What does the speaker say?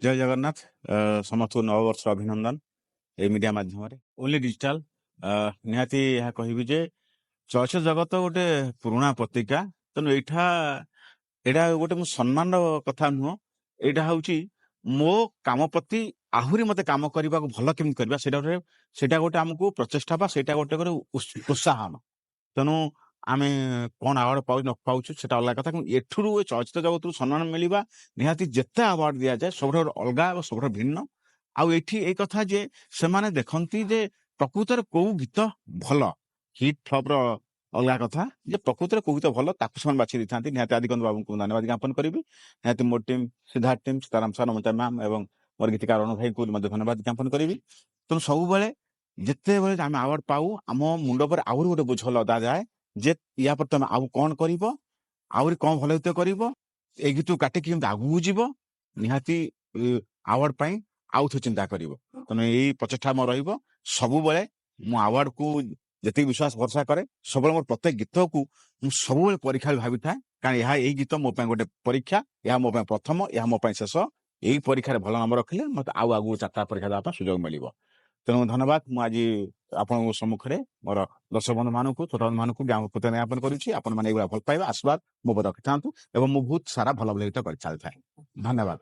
ଜୟ ଜଗନ୍ନାଥ। ସମସ୍ତଙ୍କୁ ନବବର୍ଷ ଅଭିନନ୍ଦନ। ଏ ମିଡିଆ ମାଧ୍ୟମରେ ଓନ୍ଲି ଡିଜିଟାଲ ନିହାତି ଏହା କହିବି ଯେ ଚଳଚ୍ଚିତ୍ର ଜଗତ ଗୋଟେ ପୁରୁଣା ପତ୍ରିକା। ତେଣୁ ଏଇଟା ଗୋଟେ ମୋ ସମ୍ମାନର କଥା ନୁହଁ। ଏଇଟା ହଉଛି ମୋ କାମ ପ୍ରତି ଆହୁରି ମତେ କାମ କରିବାକୁ ଭଲ କେମିତି କରିବା ସେଇଟା ଗୋଟେ ଆମକୁ ପ୍ରଚେଷ୍ଟା ବା ସେଇଟା ଗୋଟେ ପ୍ରୋତ୍ସାହନ। ତେଣୁ ଆମେ କଣ ଆୱାର୍ଡ ପାଉ ନ ପାଉଛୁ ସେଟା ଅଲଗା କଥା, କିନ୍ତୁ ଏଠୁରୁ ଏ ଚଳଚ୍ଚିତ୍ର ଜଗତରୁ ସମ୍ମାନ ମିଳିବା ନିହାତି ଯେତେ ଆୱାର୍ଡ ଦିଆଯାଏ ସବୁଠାରୁ ଅଲଗା ଏବଂ ସବୁଠାରୁ ଭିନ୍ନ। ଆଉ ଏଠି ଏଇ କଥା ଯେ ସେମାନେ ଦେଖନ୍ତି ଯେ ପ୍ରକୃତରେ କୋଉ ଗୀତ ଭଲ, ହିଟ୍ ଫ୍ଲପ ର ଅଲଗା କଥା, ଯେ ପ୍ରକୃତରେ କୋଉ ଗୀତ ଭଲ ତାକୁ ସେମାନେ ବାଛି ଦେଇଥାନ୍ତି। ନିହାତି ଆଦିଗନ୍ତ ବାବୁଙ୍କୁ ଧନ୍ୟବାଦ ଜ୍ଞାପନ କରିବି। ନିହାତି ମୋ team Siddharth team Sitaram sir, Namita ma'am ଏବଂ ମୋର ଗୀତିକାର ଅରୁଣ ଭାଇଙ୍କୁ ମଧ୍ୟ ଧନ୍ୟବାଦ ଜ୍ଞାପନ କରିବି। ତେଣୁ ସବୁବେଳେ ଯେତେବେଳେ ଆମେ ଆୱାର୍ଡ ପାଉ ଆମ ମୁଣ୍ଡ ଉପରେ ଆହୁରି ଗୋଟେ ବୋଝ ଲଦା ଯାଏ ଯେ ୟା ପରେ ତମେ ଆଉ କଣ କରିବ, ଆହୁରି କଣ ଭଲ ଗୀତ କରିବ, ଏଇ ଗୀତକୁ କାଟିକି କେମିତି ଆଗକୁ ଯିବ। ନିହାତି ଆୱାର୍ଡ ପାଇଁ ଆଉ ଥରେ ଚିନ୍ତା କରିବ। ତେଣୁ ଏଇ ପ୍ରଚେଷ୍ଟା ମୋର ରହିବ। ସବୁବେଳେ ମୁଁ ଆୱାର୍ଡକୁ ଯେତିକି ବିଶ୍ୱାସ ଭରସା କରେ, ସବୁବେଳେ ମୋର ପ୍ରତ୍ୟେକ ଗୀତକୁ ମୁଁ ସବୁବେଳେ ପରୀକ୍ଷା ଭାବିଥାଏ। କାରଣ ଏଇ ଗୀତ ମୋ ପାଇଁ ଗୋଟେ ପରୀକ୍ଷା, ଏହା ମୋ ପାଇଁ ପ୍ରଥମ, ଏହା ମୋ ପାଇଁ ଶେଷ। ଏଇ ପରୀକ୍ଷାରେ ଭଲ ନମ୍ବର ରଖିଲେ ମତେ ଆଉ ଆଗକୁ 4ଟା ପରୀକ୍ଷା ଦେବା ପାଇଁ ସୁଯୋଗ ମିଳିବ। ତେଣୁ ଧନ୍ୟବାଦ। ମୁଁ ଆଜି ଆପଣଙ୍କ ସମ୍ମୁଖରେ ମୋର ଦର୍ଶକ ବନ୍ଧୁ ମାନଙ୍କୁ, ଶ୍ରୋତା ବନ୍ଧୁ ମାନଙ୍କୁ କୃତଜ୍ଞତା ଜ୍ଞାପନ କରୁଛି। ଆପଣମାନେ ଏଇଭଳିଆ ଭଲ ପାଇବା ଆଶୀର୍ବାଦ ମୋ ଉପରେ ରଖିଥାନ୍ତୁ ଏବଂ ମୁଁ ବହୁତ ସାରା ଭଲ ଭଲ ଗୀତ କରି ଚାଲିଥାଏ। ଧନ୍ୟବାଦ।